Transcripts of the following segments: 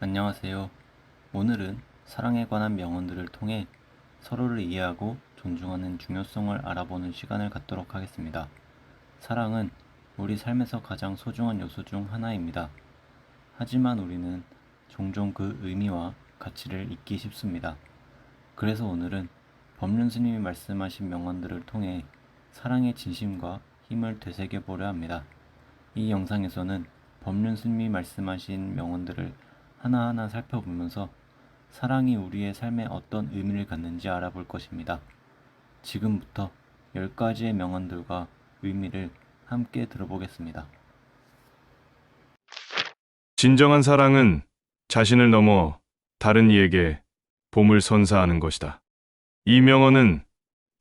안녕하세요. 오늘은 사랑에 관한 명언들을 통해 서로를 이해하고 존중하는 중요성을 알아보는 시간을 갖도록 하겠습니다. 사랑은 우리 삶에서 가장 소중한 요소 중 하나입니다. 하지만 우리는 종종 그 의미와 가치를 잊기 쉽습니다. 그래서 오늘은 법륜 스님이 말씀하신 명언들을 통해 사랑의 진심과 힘을 되새겨 보려 합니다. 이 영상에서는 법륜 스님이 말씀하신 명언들을 하나하나 살펴보면서 사랑이 우리의 삶에 어떤 의미를 갖는지 알아볼 것입니다. 지금부터 10가지의 명언들과 의미를 함께 들어보겠습니다. 진정한 사랑은 자신을 넘어 다른 이에게 봄을 선사하는 것이다. 이 명언은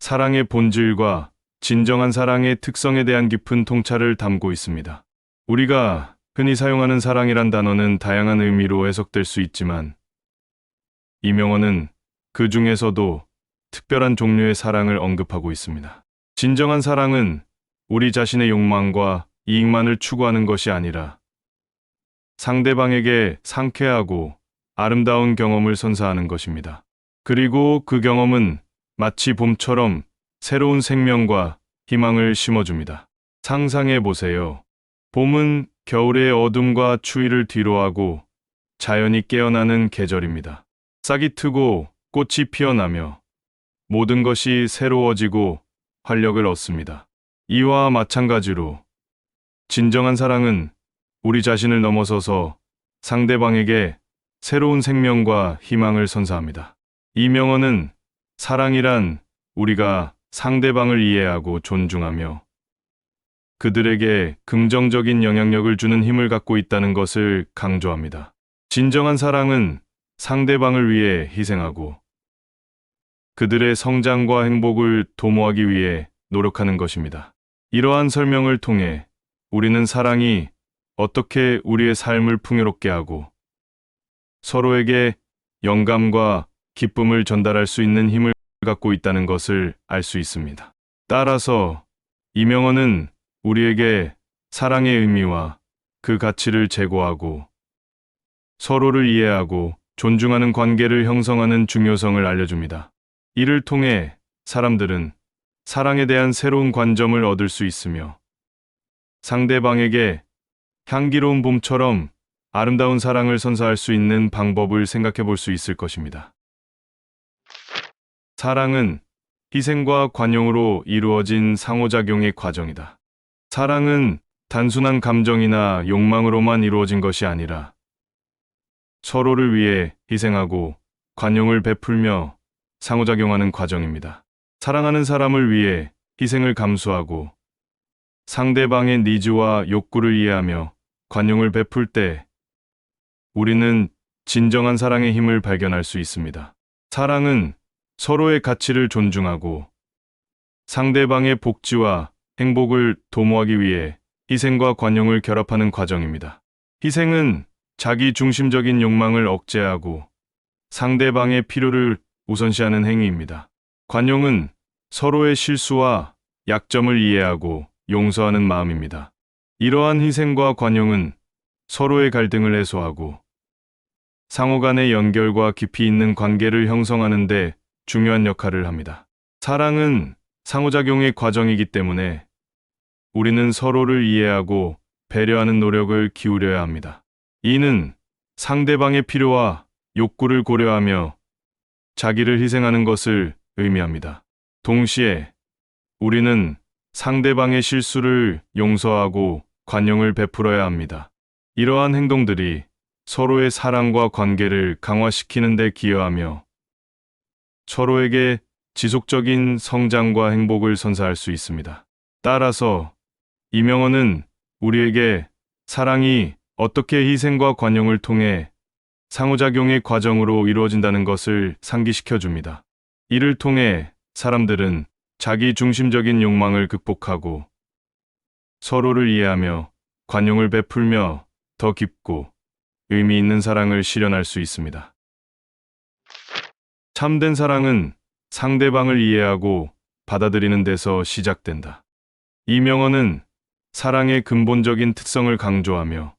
사랑의 본질과 진정한 사랑의 특성에 대한 깊은 통찰을 담고 있습니다. 우리가 흔히 사용하는 사랑이란 단어는 다양한 의미로 해석될 수 있지만, 이 명언은 그 중에서도 특별한 종류의 사랑을 언급하고 있습니다. 진정한 사랑은 우리 자신의 욕망과 이익만을 추구하는 것이 아니라 상대방에게 상쾌하고 아름다운 경험을 선사하는 것입니다. 그리고 그 경험은 마치 봄처럼 새로운 생명과 희망을 심어줍니다. 상상해 보세요. 봄은 겨울의 어둠과 추위를 뒤로하고 자연이 깨어나는 계절입니다. 싹이 트고 꽃이 피어나며 모든 것이 새로워지고 활력을 얻습니다. 이와 마찬가지로 진정한 사랑은 우리 자신을 넘어서서 상대방에게 새로운 생명과 희망을 선사합니다. 이 명언은 사랑이란 우리가 상대방을 이해하고 존중하며 그들에게 긍정적인 영향력을 주는 힘을 갖고 있다는 것을 강조합니다. 진정한 사랑은 상대방을 위해 희생하고 그들의 성장과 행복을 도모하기 위해 노력하는 것입니다. 이러한 설명을 통해 우리는 사랑이 어떻게 우리의 삶을 풍요롭게 하고 서로에게 영감과 기쁨을 전달할 수 있는 힘을 갖고 있다는 것을 알 수 있습니다. 따라서 이 명언은 우리에게 사랑의 의미와 그 가치를 제고하고 서로를 이해하고 존중하는 관계를 형성하는 중요성을 알려줍니다. 이를 통해 사람들은 사랑에 대한 새로운 관점을 얻을 수 있으며 상대방에게 향기로운 봄처럼 아름다운 사랑을 선사할 수 있는 방법을 생각해 볼 수 있을 것입니다. 사랑은 희생과 관용으로 이루어진 상호작용의 과정이다. 사랑은 단순한 감정이나 욕망으로만 이루어진 것이 아니라 서로를 위해 희생하고 관용을 베풀며 상호작용하는 과정입니다. 사랑하는 사람을 위해 희생을 감수하고 상대방의 니즈와 욕구를 이해하며 관용을 베풀 때 우리는 진정한 사랑의 힘을 발견할 수 있습니다. 사랑은 서로의 가치를 존중하고 상대방의 복지와 행복을 도모하기 위해 희생과 관용을 결합하는 과정입니다. 희생은 자기 중심적인 욕망을 억제하고 상대방의 필요를 우선시하는 행위입니다. 관용은 서로의 실수와 약점을 이해하고 용서하는 마음입니다. 이러한 희생과 관용은 서로의 갈등을 해소하고 상호 간의 연결과 깊이 있는 관계를 형성하는 데 중요한 역할을 합니다. 사랑은 상호작용의 과정이기 때문에 우리는 서로를 이해하고 배려하는 노력을 기울여야 합니다. 이는 상대방의 필요와 욕구를 고려하며 자기를 희생하는 것을 의미합니다. 동시에 우리는 상대방의 실수를 용서하고 관용을 베풀어야 합니다. 이러한 행동들이 서로의 사랑과 관계를 강화시키는 데 기여하며 서로에게 지속적인 성장과 행복을 선사할 수 있습니다. 따라서 이 명언은 우리에게 사랑이 어떻게 희생과 관용을 통해 상호작용의 과정으로 이루어진다는 것을 상기시켜 줍니다. 이를 통해 사람들은 자기 중심적인 욕망을 극복하고 서로를 이해하며 관용을 베풀며 더 깊고 의미 있는 사랑을 실현할 수 있습니다. 참된 사랑은 상대방을 이해하고 받아들이는 데서 시작된다. 이 명언은 사랑의 근본적인 특성을 강조하며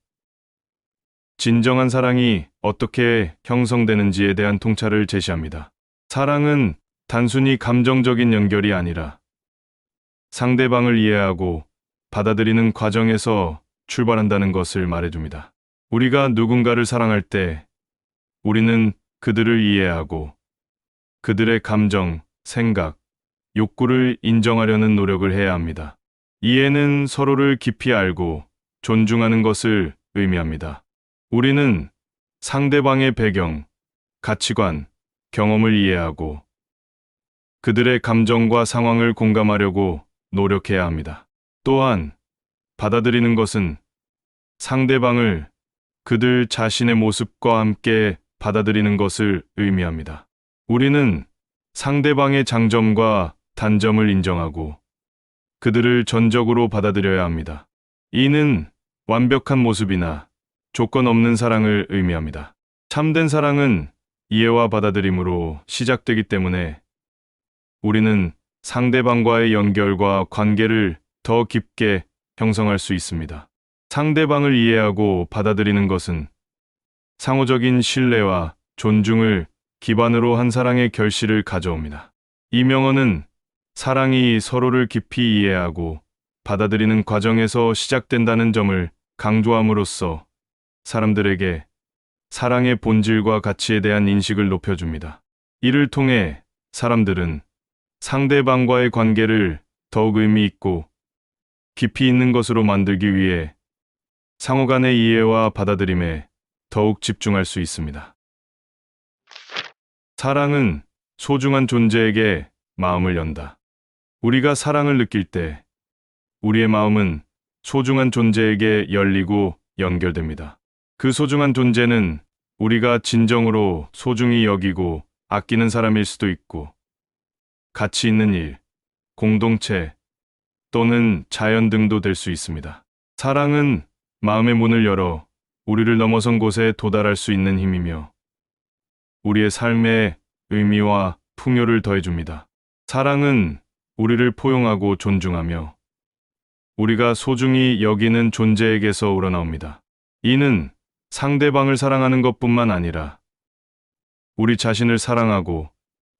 진정한 사랑이 어떻게 형성되는지에 대한 통찰을 제시합니다. 사랑은 단순히 감정적인 연결이 아니라 상대방을 이해하고 받아들이는 과정에서 출발한다는 것을 말해줍니다. 우리가 누군가를 사랑할 때 우리는 그들을 이해하고 그들의 감정, 생각, 욕구를 인정하려는 노력을 해야 합니다. 이해는 서로를 깊이 알고 존중하는 것을 의미합니다. 우리는 상대방의 배경, 가치관, 경험을 이해하고 그들의 감정과 상황을 공감하려고 노력해야 합니다. 또한 받아들이는 것은 상대방을 그들 자신의 모습과 함께 받아들이는 것을 의미합니다. 우리는 상대방의 장점과 단점을 인정하고 그들을 전적으로 받아들여야 합니다. 이는 완벽한 모습이나 조건 없는 사랑을 의미합니다. 참된 사랑은 이해와 받아들임으로 시작되기 때문에 우리는 상대방과의 연결과 관계를 더 깊게 형성할 수 있습니다. 상대방을 이해하고 받아들이는 것은 상호적인 신뢰와 존중을 기반으로 한 사랑의 결실을 가져옵니다. 이 명언은 사랑이 서로를 깊이 이해하고 받아들이는 과정에서 시작된다는 점을 강조함으로써 사람들에게 사랑의 본질과 가치에 대한 인식을 높여줍니다. 이를 통해 사람들은 상대방과의 관계를 더욱 의미 있고 깊이 있는 것으로 만들기 위해 상호 간의 이해와 받아들임에 더욱 집중할 수 있습니다. 사랑은 소중한 존재에게 마음을 연다. 우리가 사랑을 느낄 때 우리의 마음은 소중한 존재에게 열리고 연결됩니다. 그 소중한 존재는 우리가 진정으로 소중히 여기고 아끼는 사람일 수도 있고 가치 있는 일, 공동체 또는 자연 등도 될 수 있습니다. 사랑은 마음의 문을 열어 우리를 넘어선 곳에 도달할 수 있는 힘이며 우리의 삶에 의미와 풍요를 더해줍니다. 사랑은 우리를 포용하고 존중하며 우리가 소중히 여기는 존재에게서 우러나옵니다. 이는 상대방을 사랑하는 것뿐만 아니라 우리 자신을 사랑하고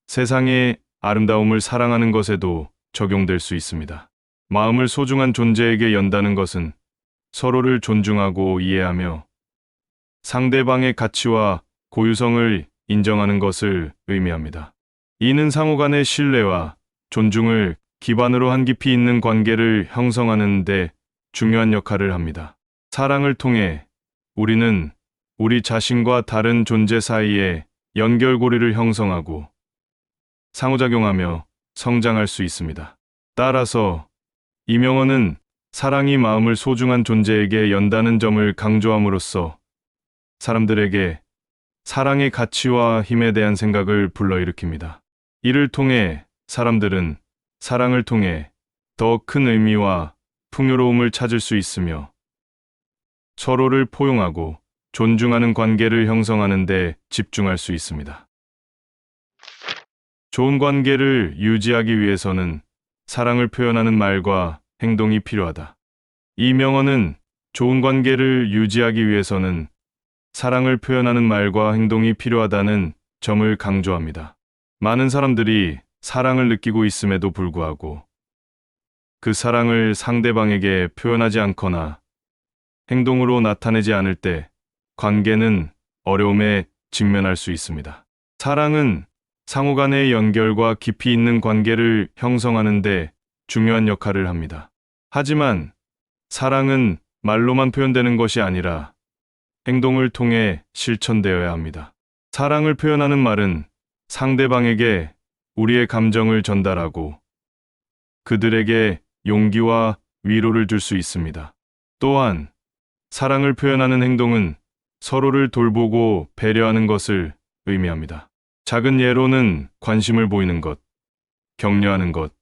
세상의 아름다움을 사랑하는 것에도 적용될 수 있습니다. 마음을 소중한 존재에게 연다는 것은 서로를 존중하고 이해하며 상대방의 가치와 고유성을 인정하는 것을 의미합니다. 이는 상호 간의 신뢰와 존중을 기반으로 한 깊이 있는 관계를 형성하는 데 중요한 역할을 합니다. 사랑을 통해 우리는 우리 자신과 다른 존재 사이에 연결고리를 형성하고 상호작용하며 성장할 수 있습니다. 따라서 이 명언은 사랑이 마음을 소중한 존재에게 연다는 점을 강조함으로써 사람들에게 사랑의 가치와 힘에 대한 생각을 불러일으킵니다. 이를 통해 사람들은 사랑을 통해 더 큰 의미와 풍요로움을 찾을 수 있으며 서로를 포용하고 존중하는 관계를 형성하는 데 집중할 수 있습니다. 좋은 관계를 유지하기 위해서는 사랑을 표현하는 말과 행동이 필요하다. 이 명언은 좋은 관계를 유지하기 위해서는 사랑을 표현하는 말과 행동이 필요하다는 점을 강조합니다. 많은 사람들이 사랑을 느끼고 있음에도 불구하고 그 사랑을 상대방에게 표현하지 않거나 행동으로 나타내지 않을 때 관계는 어려움에 직면할 수 있습니다. 사랑은 상호 간의 연결과 깊이 있는 관계를 형성하는 데 중요한 역할을 합니다. 하지만 사랑은 말로만 표현되는 것이 아니라 행동을 통해 실천되어야 합니다. 사랑을 표현하는 말은 상대방에게 우리의 감정을 전달하고 그들에게 용기와 위로를 줄 수 있습니다. 또한 사랑을 표현하는 행동은 서로를 돌보고 배려하는 것을 의미합니다. 작은 예로는 관심을 보이는 것, 격려하는 것,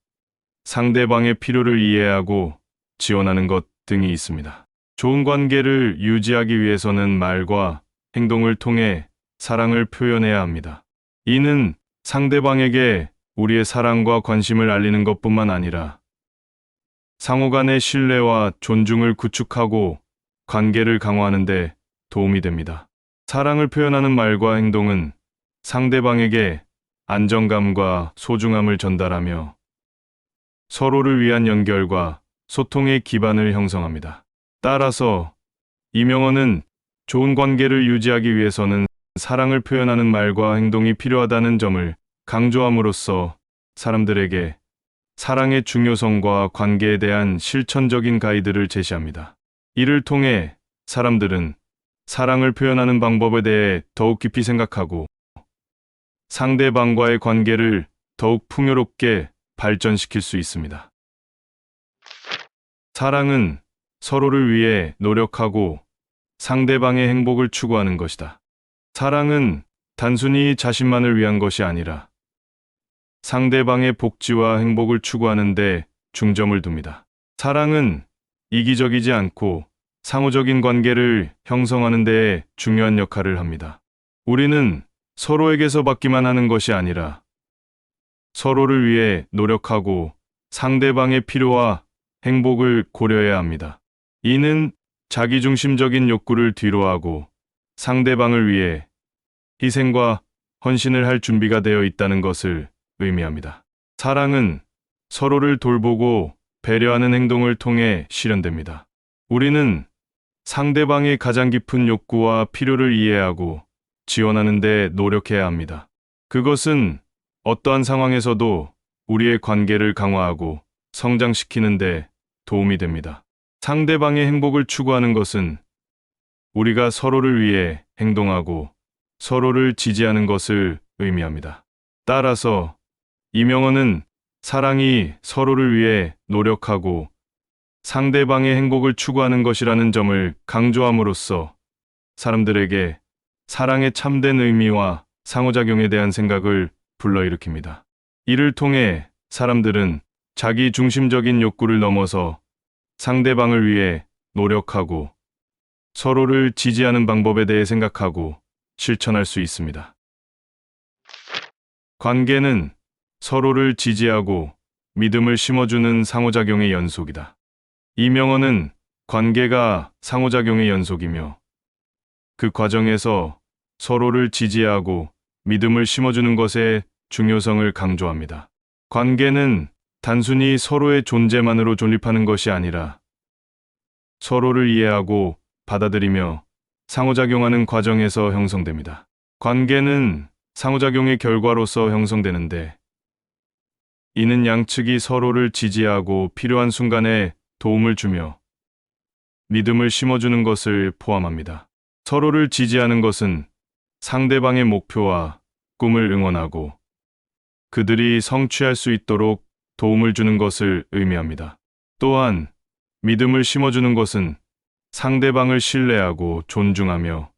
상대방의 필요를 이해하고 지원하는 것 등이 있습니다. 좋은 관계를 유지하기 위해서는 말과 행동을 통해 사랑을 표현해야 합니다. 이는 상대방에게 우리의 사랑과 관심을 알리는 것뿐만 아니라 상호 간의 신뢰와 존중을 구축하고 관계를 강화하는 데 도움이 됩니다. 사랑을 표현하는 말과 행동은 상대방에게 안정감과 소중함을 전달하며 서로를 위한 연결과 소통의 기반을 형성합니다. 따라서 이 명언은 좋은 관계를 유지하기 위해서는 사랑을 표현하는 말과 행동이 필요하다는 점을 강조함으로써 사람들에게 사랑의 중요성과 관계에 대한 실천적인 가이드를 제시합니다. 이를 통해 사람들은 사랑을 표현하는 방법에 대해 더욱 깊이 생각하고 상대방과의 관계를 더욱 풍요롭게 발전시킬 수 있습니다. 사랑은 서로를 위해 노력하고 상대방의 행복을 추구하는 것이다. 사랑은 단순히 자신만을 위한 것이 아니라 상대방의 복지와 행복을 추구하는 데 중점을 둡니다. 사랑은 이기적이지 않고 상호적인 관계를 형성하는 데 중요한 역할을 합니다. 우리는 서로에게서 받기만 하는 것이 아니라 서로를 위해 노력하고 상대방의 필요와 행복을 고려해야 합니다. 이는 자기중심적인 욕구를 뒤로하고 상대방을 위해 희생과 헌신을 할 준비가 되어 있다는 것을 의미합니다. 사랑은 서로를 돌보고 배려하는 행동을 통해 실현됩니다. 우리는 상대방의 가장 깊은 욕구와 필요를 이해하고 지원하는 데 노력해야 합니다. 그것은 어떠한 상황에서도 우리의 관계를 강화하고 성장시키는 데 도움이 됩니다. 상대방의 행복을 추구하는 것은 우리가 서로를 위해 행동하고 서로를 지지하는 것을 의미합니다. 따라서 이 명언은 사랑이 서로를 위해 노력하고 상대방의 행복을 추구하는 것이라는 점을 강조함으로써 사람들에게 사랑의 참된 의미와 상호작용에 대한 생각을 불러일으킵니다. 이를 통해 사람들은 자기 중심적인 욕구를 넘어서 상대방을 위해 노력하고 서로를 지지하는 방법에 대해 생각하고 실천할 수 있습니다. 관계는 서로를 지지하고 믿음을 심어주는 상호작용의 연속이다. 이 명언은 관계가 상호작용의 연속이며 그 과정에서 서로를 지지하고 믿음을 심어주는 것의 중요성을 강조합니다. 관계는 단순히 서로의 존재만으로 존립하는 것이 아니라 서로를 이해하고 받아들이며 상호작용하는 과정에서 형성됩니다. 관계는 상호작용의 결과로서 형성되는데 이는 양측이 서로를 지지하고 필요한 순간에 도움을 주며 믿음을 심어주는 것을 포함합니다. 서로를 지지하는 것은 상대방의 목표와 꿈을 응원하고 그들이 성취할 수 있도록 도움을 주는 것을 의미합니다. 또한 믿음을 심어주는 것은 상대방을 신뢰하고 존중하며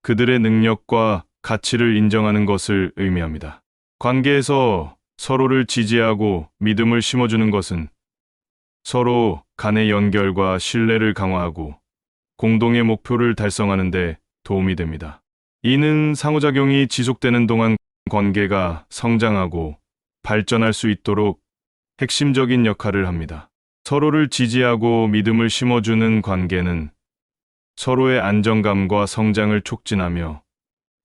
그들의 능력과 가치를 인정하는 것을 의미합니다. 관계에서 서로를 지지하고 믿음을 심어주는 것은 서로 간의 연결과 신뢰를 강화하고 공동의 목표를 달성하는 데 도움이 됩니다. 이는 상호작용이 지속되는 동안 관계가 성장하고 발전할 수 있도록 핵심적인 역할을 합니다. 서로를 지지하고 믿음을 심어주는 관계는 서로의 안정감과 성장을 촉진하며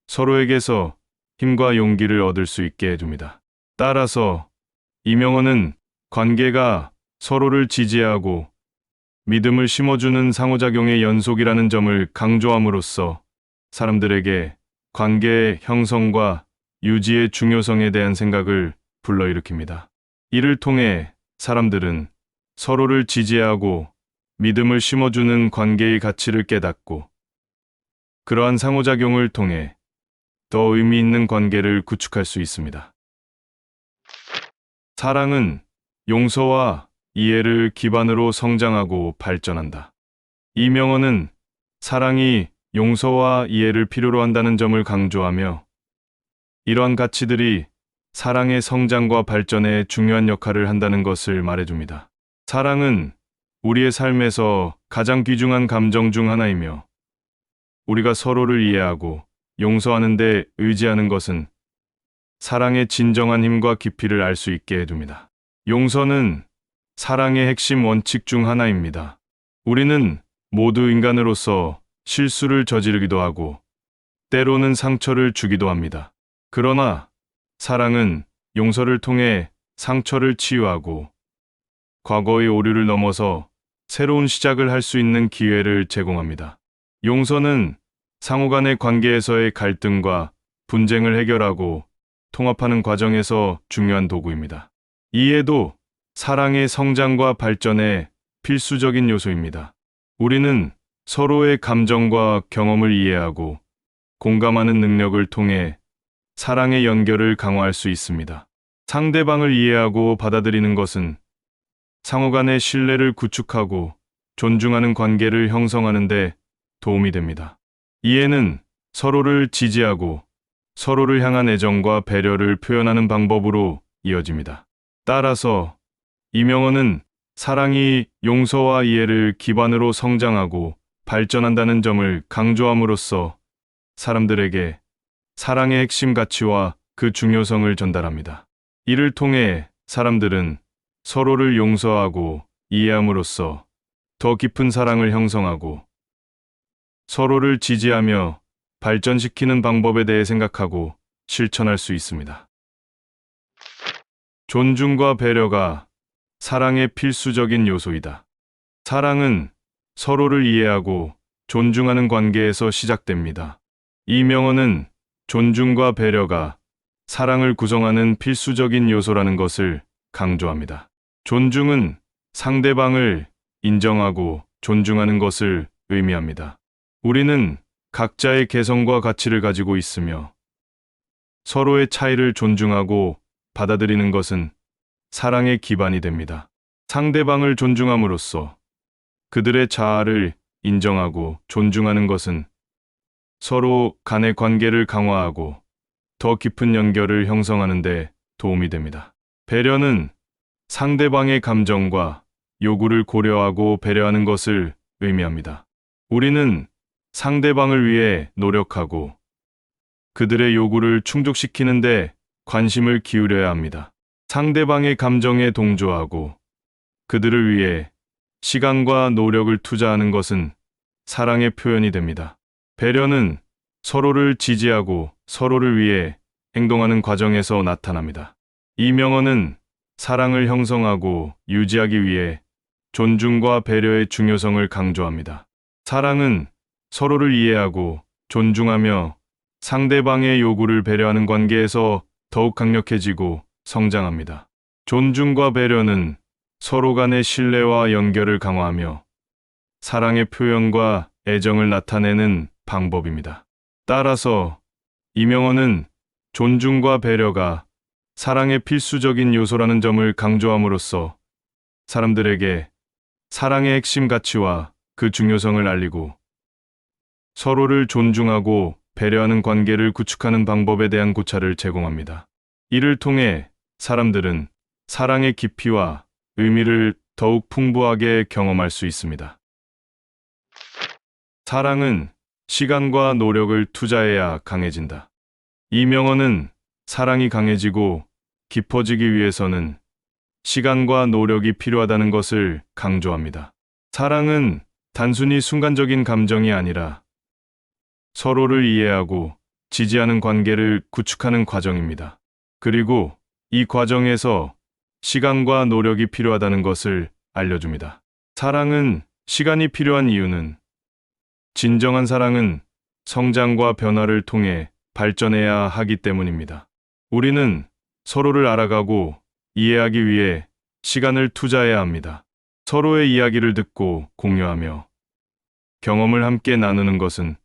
서로에게서 힘과 용기를 얻을 수 있게 해줍니다. 따라서 이 명언은 관계가 서로를 지지하고 믿음을 심어주는 상호작용의 연속이라는 점을 강조함으로써 사람들에게 관계의 형성과 유지의 중요성에 대한 생각을 불러일으킵니다. 이를 통해 사람들은 서로를 지지하고 믿음을 심어주는 관계의 가치를 깨닫고 그러한 상호작용을 통해 더 의미 있는 관계를 구축할 수 있습니다. 사랑은 용서와 이해를 기반으로 성장하고 발전한다. 이 명언은 사랑이 용서와 이해를 필요로 한다는 점을 강조하며 이러한 가치들이 사랑의 성장과 발전에 중요한 역할을 한다는 것을 말해줍니다. 사랑은 우리의 삶에서 가장 귀중한 감정 중 하나이며 우리가 서로를 이해하고 용서하는 데 의지하는 것은 사랑의 진정한 힘과 깊이를 알 수 있게 해줍니다. 용서는 사랑의 핵심 원칙 중 하나입니다. 우리는 모두 인간으로서 실수를 저지르기도 하고 때로는 상처를 주기도 합니다. 그러나 사랑은 용서를 통해 상처를 치유하고 과거의 오류를 넘어서 새로운 시작을 할 수 있는 기회를 제공합니다. 용서는 상호 간의 관계에서의 갈등과 분쟁을 해결하고 통합하는 과정에서 중요한 도구입니다. 이해도 사랑의 성장과 발전에 필수적인 요소입니다. 우리는 서로의 감정과 경험을 이해하고 공감하는 능력을 통해 사랑의 연결을 강화할 수 있습니다. 상대방을 이해하고 받아들이는 것은 상호 간의 신뢰를 구축하고 존중하는 관계를 형성하는 데 도움이 됩니다. 이해는 서로를 지지하고 서로를 향한 애정과 배려를 표현하는 방법으로 이어집니다. 따라서 이 명언은 사랑이 용서와 이해를 기반으로 성장하고 발전한다는 점을 강조함으로써 사람들에게 사랑의 핵심 가치와 그 중요성을 전달합니다. 이를 통해 사람들은 서로를 용서하고 이해함으로써 더 깊은 사랑을 형성하고 서로를 지지하며 발전시키는 방법에 대해 생각하고 실천할 수 있습니다. 존중과 배려가 사랑의 필수적인 요소이다. 사랑은 서로를 이해하고 존중하는 관계에서 시작됩니다. 이 명언은 존중과 배려가 사랑을 구성하는 필수적인 요소라는 것을 강조합니다. 존중은 상대방을 인정하고 존중하는 것을 의미합니다. 우리는 각자의 개성과 가치를 가지고 있으며 서로의 차이를 존중하고 받아들이는 것은 사랑의 기반이 됩니다. 상대방을 존중함으로써 그들의 자아를 인정하고 존중하는 것은 서로 간의 관계를 강화하고 더 깊은 연결을 형성하는 데 도움이 됩니다. 배려는 상대방의 감정과 요구를 고려하고 배려하는 것을 의미합니다. 우리는 상대방을 위해 노력하고 그들의 요구를 충족시키는 데 관심을 기울여야 합니다. 상대방의 감정에 동조하고 그들을 위해 시간과 노력을 투자하는 것은 사랑의 표현이 됩니다. 배려는 서로를 지지하고 서로를 위해 행동하는 과정에서 나타납니다. 이 명언은 사랑을 형성하고 유지하기 위해 존중과 배려의 중요성을 강조합니다. 사랑은 서로를 이해하고 존중하며 상대방의 요구를 배려하는 관계에서 더욱 강력해지고 성장합니다. 존중과 배려는 서로 간의 신뢰와 연결을 강화하며 사랑의 표현과 애정을 나타내는 방법입니다. 따라서 이 명언은 존중과 배려가 사랑의 필수적인 요소라는 점을 강조함으로써 사람들에게 사랑의 핵심 가치와 그 중요성을 알리고 서로를 존중하고 배려하는 관계를 구축하는 방법에 대한 고찰을 제공합니다. 이를 통해 사람들은 사랑의 깊이와 의미를 더욱 풍부하게 경험할 수 있습니다. 사랑은 시간과 노력을 투자해야 강해진다. 이 명언은 사랑이 강해지고 깊어지기 위해서는 시간과 노력이 필요하다는 것을 강조합니다. 사랑은 단순히 순간적인 감정이 아니라 서로를 이해하고 지지하는 관계를 구축하는 과정입니다. 그리고 이 과정에서 시간과 노력이 필요하다는 것을 알려줍니다. 사랑은 시간이 필요한 이유는 진정한 사랑은 성장과 변화를 통해 발전해야 하기 때문입니다. 우리는 서로를 알아가고 이해하기 위해 시간을 투자해야 합니다. 서로의 이야기를 듣고 공유하며 경험을 함께 나누는 것은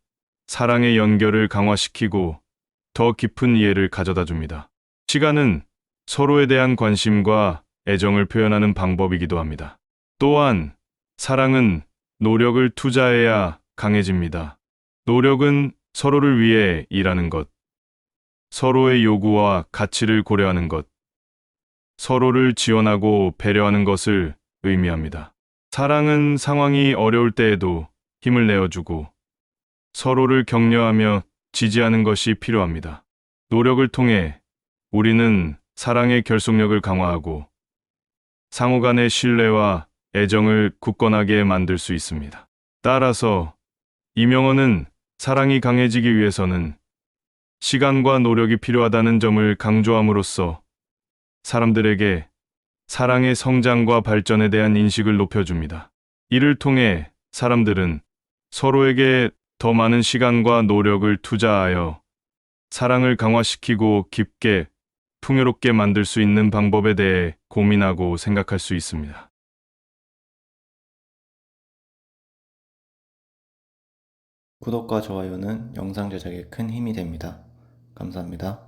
사랑의 연결을 강화시키고 더 깊은 이해를 가져다 줍니다. 시간은 서로에 대한 관심과 애정을 표현하는 방법이기도 합니다. 또한 사랑은 노력을 투자해야 강해집니다. 노력은 서로를 위해 일하는 것, 서로의 요구와 가치를 고려하는 것, 서로를 지원하고 배려하는 것을 의미합니다. 사랑은 상황이 어려울 때에도 힘을 내어주고 서로를 격려하며 지지하는 것이 필요합니다. 노력을 통해 우리는 사랑의 결속력을 강화하고 상호 간의 신뢰와 애정을 굳건하게 만들 수 있습니다. 따라서 이 명언은 사랑이 강해지기 위해서는 시간과 노력이 필요하다는 점을 강조함으로써 사람들에게 사랑의 성장과 발전에 대한 인식을 높여줍니다. 이를 통해 사람들은 서로에게 더 많은 시간과 노력을 투자하여 사랑을 강화시키고 깊게 풍요롭게 만들 수 있는 방법에 대해 고민하고 생각할 수 있습니다. 구독과 좋아요는 영상 제작에 큰 힘이 됩니다. 감사합니다.